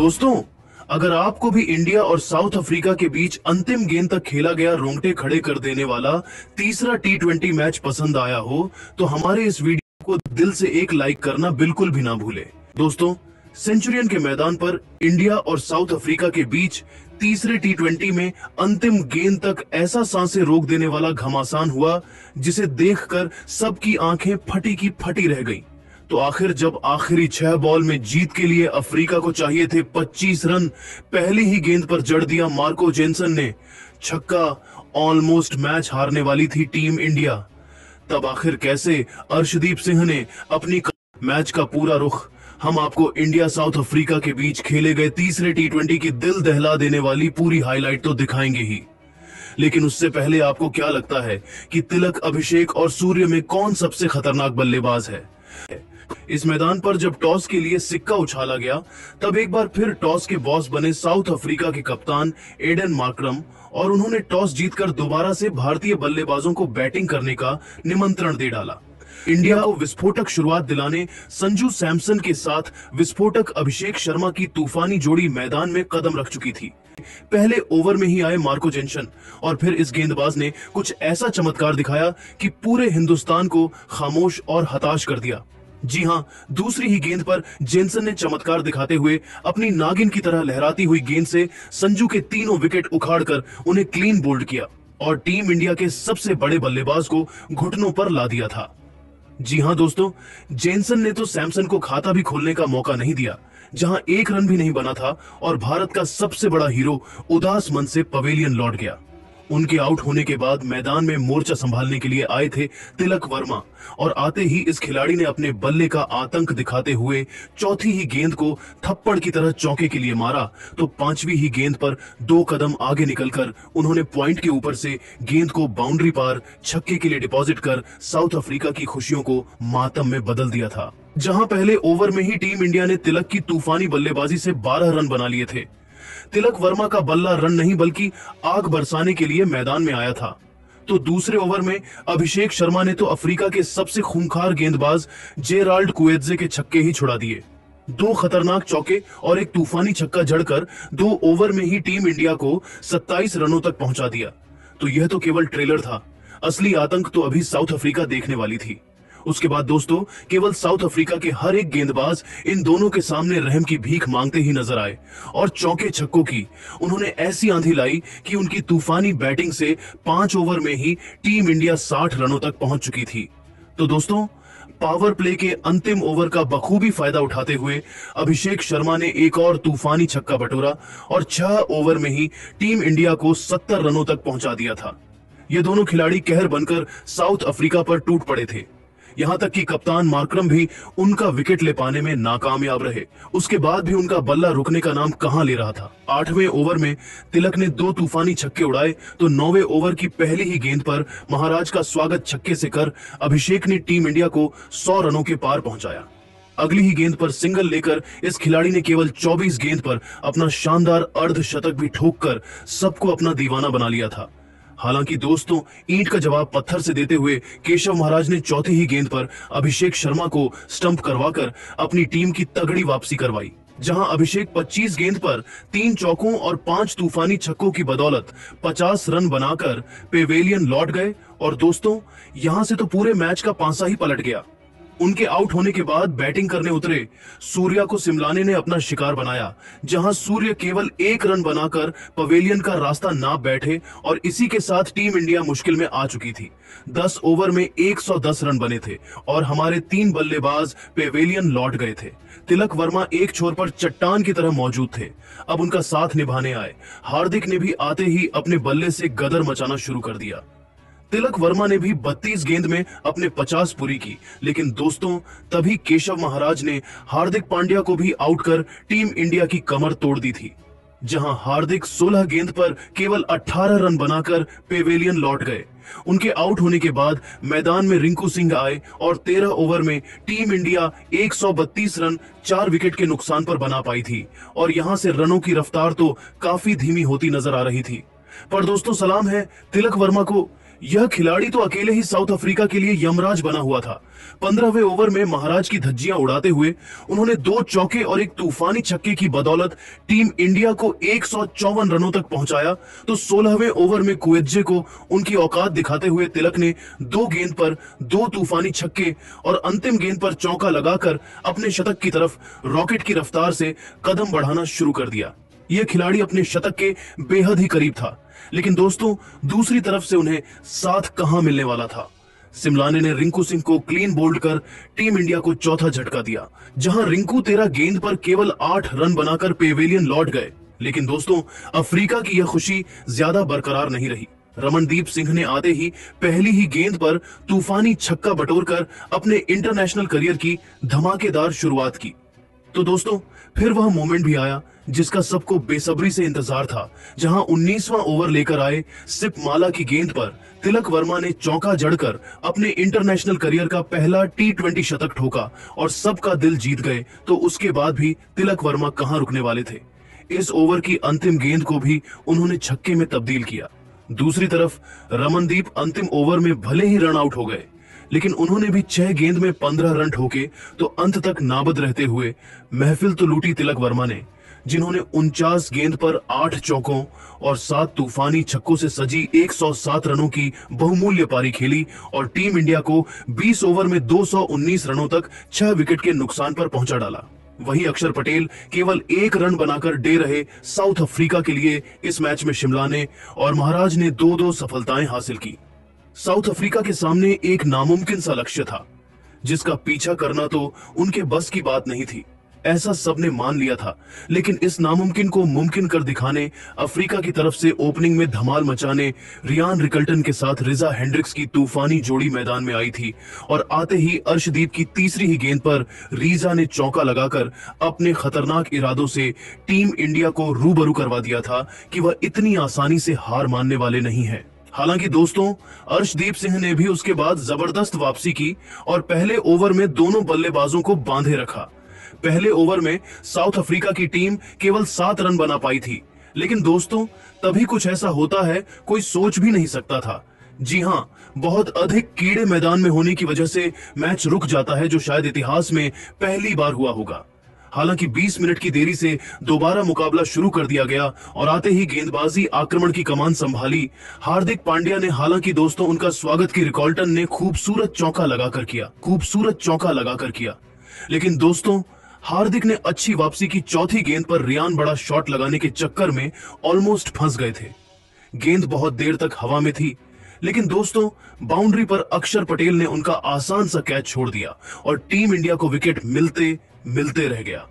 दोस्तों, अगर आपको भी इंडिया और साउथ अफ्रीका के बीच अंतिम गेंद तक खेला गया रोंगटे खड़े कर देने वाला तीसरा टी20 मैच पसंद आया हो तो हमारे इस वीडियो को दिल से एक लाइक करना बिल्कुल भी ना भूले। दोस्तों, सेंचुरियन के मैदान पर इंडिया और साउथ अफ्रीका के बीच तीसरे टी20 में अंतिम गेंद तक ऐसा सांसें रोक देने वाला घमासान हुआ जिसे देखकर सबकी आंखें फटी की फटी रह गईं। तो आखिर जब आखिरी 6 बॉल में जीत के लिए अफ्रीका को चाहिए थे 25 रन, पहली ही गेंद पर जड़ दिया मार्को जेनसन ने छक्का। ऑलमोस्ट मैच हारने वाली थी टीम इंडिया। तब आखिर कैसे अर्शदीप सिंह ने अपनी मैच का पूरा रुख हम आपको इंडिया साउथ अफ्रीका के बीच खेले गए तीसरे टी20 की दिल दहला देने वाली पूरी हाईलाइट तो दिखाएंगे ही, लेकिन उससे पहले आपको क्या लगता है कि तिलक, अभिषेक और सूर्य में कौन सबसे खतरनाक बल्लेबाज है? इस मैदान पर जब टॉस के लिए सिक्का उछाला गया तब एक बार फिर टॉस के बॉस बने साउथ अफ्रीका के कप्तान एडन मार्करम और उन्होंने टॉस जीतकर दोबारा से भारतीय बल्लेबाजों को बैटिंग करने का निमंत्रण दे डाला। इंडिया को विस्फोटक शुरुआत दिलाने संजू सैमसन के साथ विस्फोटक अभिषेक शर्मा की तूफानी जोड़ी मैदान में कदम रख चुकी थी। पहले ओवर में ही आए मार्को जेनसन और फिर इस गेंदबाज ने कुछ ऐसा चमत्कार दिखाया कि पूरे हिंदुस्तान को खामोश और हताश कर दिया। जी हां, दूसरी ही गेंद पर जेनसन ने चमत्कार दिखाते हुए अपनी नागिन की तरह लहराती हुई गेंद से संजू के तीनों विकेट उखाड़कर उन्हें क्लीन बोल्ड किया और टीम इंडिया के सबसे बड़े बल्लेबाज को घुटनों पर ला दिया था। जी हां दोस्तों, जेनसन ने तो सैमसन को खाता भी खोलने का मौका नहीं दिया, जहां एक रन भी नहीं बना था और भारत का सबसे बड़ा हीरो उदास मन से पवेलियन लौट गया। उनके आउट होने के बाद मैदान में मोर्चा संभालने के लिए आए थे तिलक वर्मा और आते ही इस खिलाड़ी ने अपने बल्ले का आतंक दिखाते हुए चौथी ही गेंद को थप्पड़ की तरह चौके के लिए मारा तो पांचवी ही गेंद पर 2 कदम आगे निकलकर उन्होंने पॉइंट के ऊपर से गेंद को बाउंड्री पार छक्के के लिए डिपॉजिट कर साउथ अफ्रीका की खुशियों को मातम में बदल दिया था। जहां पहले ओवर में ही टीम इंडिया ने तिलक की तूफानी बल्लेबाजी से 12 रन बना लिए थे। तिलक वर्मा का बल्ला रन नहीं बल्कि आग बरसाने के लिए मैदान में आया था। तो दूसरे ओवर में अभिषेक शर्मा ने तो अफ्रीका के सबसे खूंखार गेंदबाज जेराल्ड कुएत्जे के छक्के ही छुड़ा दिए। 2 खतरनाक चौके और एक तूफानी छक्का जड़कर 2 ओवर में ही टीम इंडिया को 27 रनों तक पहुंचा दिया। तो यह तो केवल ट्रेलर था, असली आतंक तो अभी साउथ अफ्रीका देखने वाली थी। उसके बाद दोस्तों, केवल साउथ अफ्रीका के हर एक गेंदबाज इन दोनों के सामने रहम की भीख मांगते ही नजर आए और चौके छक्कों की उन्होंने ऐसी आंधी लाई कि उनकी तूफानी बैटिंग से 5 ओवर में ही टीम इंडिया 60 रनों तक पहुंच चुकी थी। तो दोस्तों, पावर प्ले के अंतिम ओवर का बखूबी फायदा उठाते हुए अभिषेक शर्मा ने एक और तूफानी छक्का बटोरा और 6 ओवर में ही टीम इंडिया को 70 रनों तक पहुंचा दिया था। ये दोनों खिलाड़ी कहर बनकर साउथ अफ्रीका पर टूट पड़े थे। यहां तक कि कप्तान मार्करम भी उनका विकेट ले पाने में नाकामयाब रहे। उसके बाद भी उनका बल्ला रुकने का नाम कहां ले रहा था। 8वें ओवर में तिलक ने 2 तूफानी छक्के उड़ाए तो 9वें ओवर की पहली ही गेंद पर महाराज का स्वागत छक्के से कर अभिषेक ने टीम इंडिया को 100 रनों के पार पहुंचाया। अगली ही गेंद पर सिंगल लेकर इस खिलाड़ी ने केवल 24 गेंद पर अपना शानदार अर्धशतक भी ठोककर सबको अपना दीवाना बना लिया था। हालांकि दोस्तों, ईंट का जवाब पत्थर से देते हुए केशव महाराज ने चौथी ही गेंद पर अभिषेक शर्मा को स्टंप करवाकर अपनी टीम की तगड़ी वापसी करवाई। जहां अभिषेक 25 गेंद पर 3 चौकों और 5 तूफानी छक्कों की बदौलत 50 रन बनाकर पेवेलियन लौट गए और दोस्तों, यहां से तो पूरे मैच का पांसा ही पलट गया। उनके आउट होने के बाद बैटिंग करने उतरे सूर्या को सिमलाने ने अपना शिकार बनाया, जहां सूर्य केवल 1 रन बनाकर पवेलियन का रास्ता नाप बैठे और इसी के साथ टीम इंडिया मुश्किल में आ चुकी थी। 10 ओवर में 110 रन बने थे और हमारे 3 बल्लेबाज पेवेलियन लौट गए थे। तिलक वर्मा एक छोर पर चट्टान की तरह मौजूद थे। अब उनका साथ निभाने आए हार्दिक ने भी आते ही अपने बल्ले से गदर मचाना शुरू कर दिया। तिलक वर्मा ने भी 32 गेंद में अपने 50 पूरी की, लेकिन दोस्तों, तभी केशव महाराज ने हार्दिक पांड्या को भी आउट कर टीम इंडिया की कमर तोड़ दी थी। जहां हार्दिक 16 गेंद पर केवल 18 रन बनाकर पेवेलियन लौट गए। उनके आउट होने के बाद मैदान में रिंकू सिंह आए और 13 ओवर में टीम इंडिया 132 रन 4 विकेट के नुकसान पर बना पाई थी और यहां से रनों की रफ्तार तो काफी धीमी होती नजर आ रही थी। पर दोस्तों, सलाम है तिलक वर्मा को यह खिलाड़ी तो अकेले ही साउथ अफ्रीका के लिए यमराज बना हुआ था। 15वें ओवर में महाराज की धज्जियां उड़ाते हुए उन्होंने 2 चौके और एक तूफानी छक्के की बदौलत टीम इंडिया को 154 रनों तक पहुंचाया। तो 16वें ओवर में कुएज्जे को उनकी औकात दिखाते हुए तिलक ने 2 गेंद पर 2 तूफानी छक्के और अंतिम गेंद पर चौका लगाकर अपने शतक की तरफ रॉकेट की रफ्तार से कदम बढ़ाना शुरू कर दिया। यह खिलाड़ी अपने शतक के बेहद ही करीब था, लेकिन दोस्तों दूसरी तरफ से उन्हें साथ कहां मिलने वाला था। सिमलाने ने रिंकू सिंह को क्लीन बोल्ड कर टीम इंडिया को चौथा झटका दिया, जहां रिंकू 13 गेंद पर केवल 8 रन बनाकर पेवेलियन लौट गए। लेकिन दोस्तों अफ्रीका की यह खुशी ज्यादा बरकरार नहीं रही। रमनदीप सिंह ने आते ही पहली ही गेंद पर तूफानी छक्का बटोरकर अपने इंटरनेशनल करियर की धमाकेदार शुरुआत की। तो दोस्तों फिर वह मोमेंट भी आया जिसका सबको बेसब्री से इंतजार था, जहां 19वां ओवर लेकर आए सिप माला की गेंद पर तिलक वर्मा ने चौका जड़कर अपने इंटरनेशनल करियर का पहला T20 शतक ठोका और सबका दिल जीत गए। तो उसके बाद भी तिलक वर्मा कहां रुकने वाले थे। इस ओवर की अंतिम गेंद को भी उन्होंने छक्के में तब्दील किया। दूसरी तरफ रमनदीप अंतिम ओवर में भले ही रन आउट हो गए, लेकिन उन्होंने भी 6 गेंद में 15 रन ठोके तो अंत तक नाबद रहते हुए महफिल तो लूटी तिलक वर्मा ने, जिन्होंने 49 गेंद पर 8 चौकों और 7 तूफानी छक्कों से सजी 107 रनों की बहुमूल्य पारी खेली और टीम इंडिया को 20 ओवर में 219 रनों तक 6 विकेट के नुकसान पर पहुंचा डाला। वहीं अक्षर पटेल केवल 1 रन बनाकर डे रहे साउथ अफ्रीका के लिए इस मैच में शिमलाने और महाराज ने 2-2 सफलताएं हासिल की। साउथ अफ्रीका के सामने एक नामुमकिन सा लक्ष्य था, जिसका पीछा करना तो उनके बस की बात नहीं थी, ऐसा सबने मान लिया था। लेकिन इस नामुमकिन को मुमकिन कर दिखाने अफ्रीका की तरफ से ओपनिंग में धमाल मचाने रियान रिकल्टन के साथ रिजा हेंड्रिक्स की तूफानी जोड़ी मैदान में आई थी और आते ही अर्शदीप की तीसरी ही गेंद पर रिजा ने चौका लगाकर अपने खतरनाक इरादों से टीम इंडिया को रूबरू करवा दिया था कि वह इतनी आसानी से हार मानने वाले नहीं है। हालांकि दोस्तों अर्शदीप सिंह ने भी उसके बाद जबरदस्त वापसी की और पहले ओवर में दोनों बल्लेबाजों को बांधे रखा। पहले ओवर में साउथ अफ्रीका की टीम केवल 7 रन बना पाई थी, लेकिन दोस्तों तभी कुछ ऐसा होता है कोई सोच भी नहीं सकता था। जी हां, बहुत अधिक कीड़े मैदान में होने की वजह से मैच रुक जाता है, जो शायद इतिहास में पहली बार हुआ होगा। हालांकि 20 मिनट की देरी से दोबारा मुकाबला शुरू कर दिया गया और आते ही गेंदबाजी आक्रमण की कमान संभाली हार्दिक पांड्या ने। हालांकि दोस्तों उनका स्वागत की रिकॉल्टन ने खूबसूरत चौका लगाकर किया, लेकिन दोस्तों हार्दिक ने अच्छी वापसी की चौथी गेंद पर रियान बड़ा शॉट लगाने के चक्कर में ऑलमोस्ट फंस गए थे। गेंद बहुत देर तक हवा में थी, लेकिन दोस्तों बाउंड्री पर अक्षर पटेल ने उनका आसान सा कैच छोड़ दिया और टीम इंडिया को विकेट मिलते मिलते रह गया,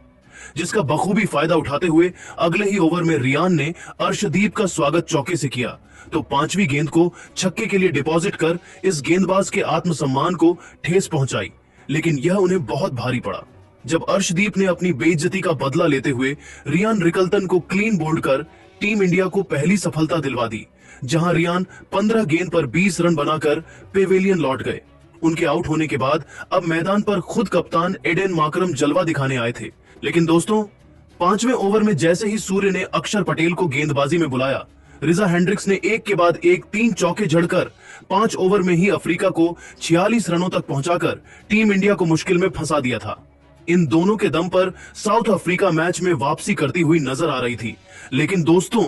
जिसका बखूबी फायदा उठाते हुए अगले ही ओवर में रियान ने अर्शदीप का स्वागत चौके से किया तो 5वीं गेंद को छक्के के लिए डिपॉजिट कर इस गेंदबाज के आत्मसम्मान को ठेस पहुंचाई, लेकिन यह उन्हें बहुत भारी पड़ा जब अर्शदीप ने अपनी बेइज्जती का बदला लेते हुए रियान रिकल्टन को क्लीन बोल्ड कर टीम इंडिया को पहली सफलता दिलवा दी, जहां रियान 15 गेंद पर 20 रन बनाकर पेवेलियन लौट गए। उनके आउट होने के बाद अब मैदान पर खुद कप्तान एडेन माकरम जलवा दिखाने आए थे, लेकिन दोस्तों 5वें ओवर में जैसे ही सूर्य ने अक्षर पटेल को गेंदबाजी में बुलाया, रिजा हेंड्रिक्स ने एक के बाद एक 3 चौके जड़कर 5 ओवर में ही अफ्रीका को 46 रनों तक पहुंचाकर टीम इंडिया को मुश्किल में फंसा दिया था। इन दोनों के दम पर साउथ अफ्रीका मैच में वापसी करती हुई नजर आ रही थी, लेकिन दोस्तों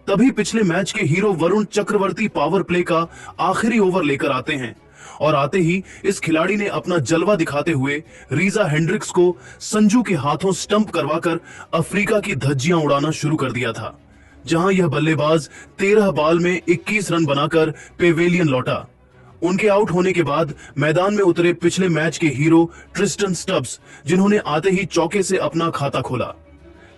तभी पिछले मैच के hero Varun Chakravarthy power play का आखिरी ओवर लेकर आते हैं और आते ही इस खिलाड़ी ने अपना जलवा दिखाते हुए रिजा हेंड्रिक्स को संजू के हाथों स्टंप करवाकर अफ्रीका की धज्जियां उड़ाना शुरू कर दिया था, जहां यह बल्लेबाज 13 बॉल में 21 रन बनाकर पेवेलियन लौटा। उनके आउट होने के बाद मैदान में उतरे पिछले मैच के हीरो ट्रिस्टन स्टब्स, जिन्होंने आते ही चौके से अपना खाता खोला।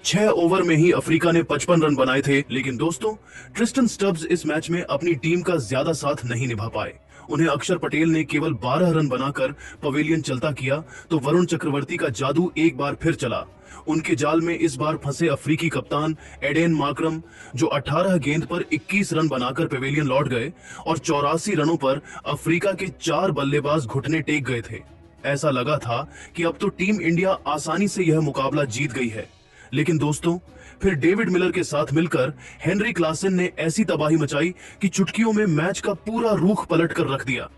6 ओवर में ही अफ्रीका ने 55 रन बनाए थे, लेकिन दोस्तों ट्रिस्टन स्टब्स इस मैच में अपनी टीम का ज्यादा साथ नहीं निभा पाए। उन्हें अक्षर पटेल ने केवल 12 रन बनाकर पवेलियन चलता किया तो वरुण चक्रवर्ती का जादू एक बार फिर चला। उनके जाल में इस बार फंसे अफ्रीकी कप्तान एडेन माकरम, जो 18 गेंद पर 21 रन बनाकर पवेलियन लौट गए और 84 रनों पर अफ्रीका के 4 बल्लेबाज घुटने टेक गए थे। ऐसा लगा था कि अब तो टीम इंडिया आसानी से यह मुकाबला जीत गई है, लेकिन दोस्तों फिर डेविड मिलर के साथ मिलकर हेनरी क्लासन ने ऐसी तबाही मचाई कि चुटकियों में मैच का पूरा रुख पलट कर रख दिया।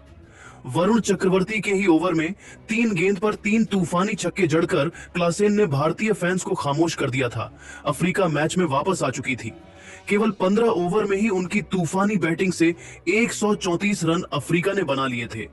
वरुण चक्रवर्ती के ही ओवर में 3 गेंद पर 3 तूफानी छक्के जड़कर क्लासेन ने भारतीय फैंस को खामोश कर दिया था। अफ्रीका मैच में वापस आ चुकी थी। केवल 15 ओवर में ही उनकी तूफानी बैटिंग से 134 रन अफ्रीका ने बना लिए थे।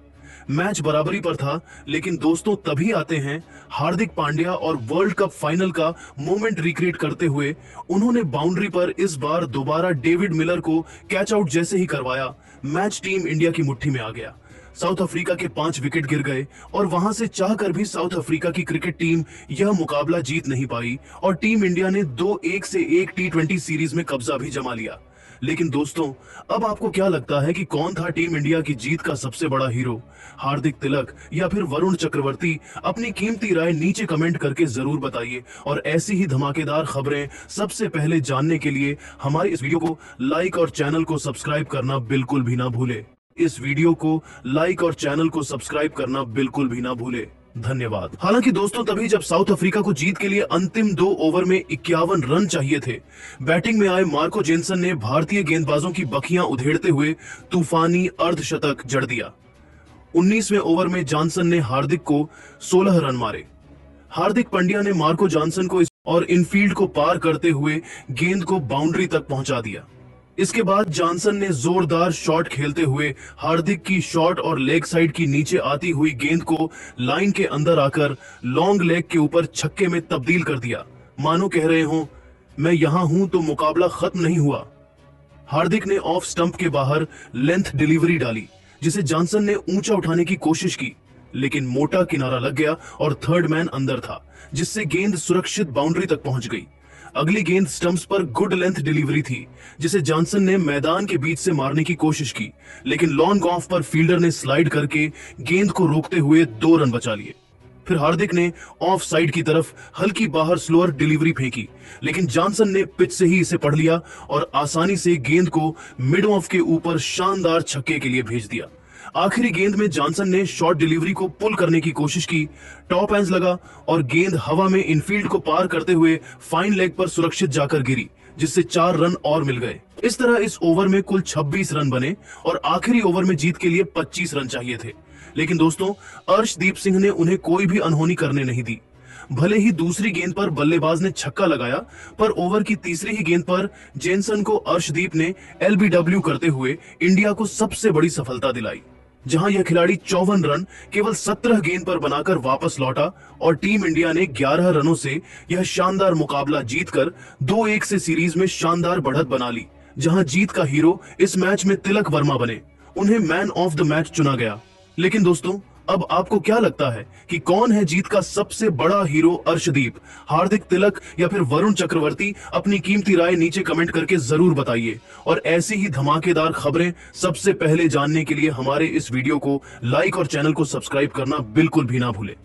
मैच बराबरी पर था, लेकिन दोस्तों तभी आते हैं हार्दिक पांड्या और वर्ल्ड कप फाइनल का मोमेंट रिक्रिएट करते हुए उन्होंने बाउंड्री पर इस बार दोबारा डेविड मिलर को कैच आउट जैसे ही करवाया, मैच टीम इंडिया की मुट्ठी में आ गया। साउथ अफ्रीका के 5 विकेट गिर गए और वहां से चाहकर भी साउथ अफ्रीका की क्रिकेट टीम यह मुकाबला जीत नहीं पाई और टीम इंडिया ने 2-1 से 1 T20 सीरीज में कब्जा भी जमा लिया। लेकिन दोस्तों, अब आपको क्या लगता है कि कौन था टीम इंडिया की जीत का सबसे बड़ा हीरो, हार्दिक तिलक या फिर वरुण चक्रवर्ती? अपनी कीमती राय नीचे कमेंट करके जरूर बताइए और ऐसी ही धमाकेदार खबरें सबसे पहले जानने के लिए हमारे इस वीडियो को लाइक और चैनल को सब्सक्राइब करना बिल्कुल भी ना भूले। इस वीडियो को लाइक और चैनल को सब्सक्राइब करना बिल्कुल भी ना भूले। धन्यवाद। हालांकि दोस्तों, तभी जब साउथ अफ्रीका को जीत के लिए अंतिम 2 ओवर में 51 रन चाहिए थे, बैटिंग में आए मार्को जेनसन ने भारतीय गेंदबाजों की बखियां उधेड़ते हुए तूफानी अर्धशतक जड़ दिया। 19वें ओवर में जॉनसन ने हार्दिक को 16 रन मारे। हार्दिक पांड्या ने मार्को जॉनसन को और इनफील्ड को पार करते हुए गेंद को बाउंड्री तक पहुंचा दिया। इसके बाद जॉनसन ने जोरदार शॉट खेलते हुए हार्दिक की शॉट और लेग साइड की नीचे आती हुई गेंद को लाइन के अंदर आकर लॉन्ग लेग के ऊपर छक्के में तब्दील कर दिया। मानो कह रहे हो, मैं यहां हूं तो मुकाबला खत्म नहीं हुआ। हार्दिक ने ऑफ स्टंप के बाहर लेंथ डिलीवरी डाली, जिसे जॉनसन ने ऊंचा उठाने की कोशिश की, लेकिन मोटा किनारा लग गया और थर्ड मैन अंदर था, जिससे गेंद सुरक्षित बाउंड्री तक पहुंच गई। अगली गेंद स्टंप्स पर गुड लेंथ डिलीवरी थी, जिसे जॉनसन ने मैदान के बीच से मारने की कोशिश की, लेकिन लॉन्ग ऑफ पर फील्डर ने स्लाइड करके गेंद को रोकते हुए 2 रन बचा लिए। फिर हार्दिक ने ऑफ साइड की तरफ हल्की बाहर स्लोअर डिलीवरी फेंकी, लेकिन जॉनसन ने पिच से ही इसे पढ़ लिया और आसानी से गेंद को मिड ऑफ के ऊपर शानदार छक्के के लिए भेज दिया। आखिरी गेंद में जॉनसन ने शॉर्ट डिलीवरी को पुल करने की कोशिश की, टॉप एंड लगा और गेंद हवा में इनफील्ड को पार करते हुए फाइन लेग पर सुरक्षित जाकर गिरी, जिससे 4 रन और मिल गए। इस तरह इस ओवर में कुल 26 रन बने और आखिरी ओवर में जीत के लिए 25 रन चाहिए थे। लेकिन दोस्तों, अर्शदीप सिंह ने उन्हें कोई भी अनहोनी करने नहीं दी। भले ही दूसरी गेंद पर बल्लेबाज ने छक्का लगाया, पर ओवर की तीसरी ही गेंद पर जेनसन को अर्शदीप ने LBW करते हुए इंडिया को सबसे बड़ी सफलता दिलाई, जहां यह खिलाड़ी 54 रन केवल 17 गेंद पर बनाकर वापस लौटा और टीम इंडिया ने 11 रनों से यह शानदार मुकाबला जीतकर 2-1 से सीरीज में शानदार बढ़त बना ली, जहां जीत का हीरो इस मैच में तिलक वर्मा बने। उन्हें मैन ऑफ द मैच चुना गया। लेकिन दोस्तों, अब आपको क्या लगता है कि कौन है जीत का सबसे बड़ा हीरो? अर्शदीप, हार्दिक तिलक या फिर वरुण चक्रवर्ती? अपनी कीमती राय नीचे कमेंट करके जरूर बताइए और ऐसी ही धमाकेदार खबरें सबसे पहले जानने के लिए हमारे इस वीडियो को लाइक और चैनल को सब्सक्राइब करना बिल्कुल भी ना भूलें।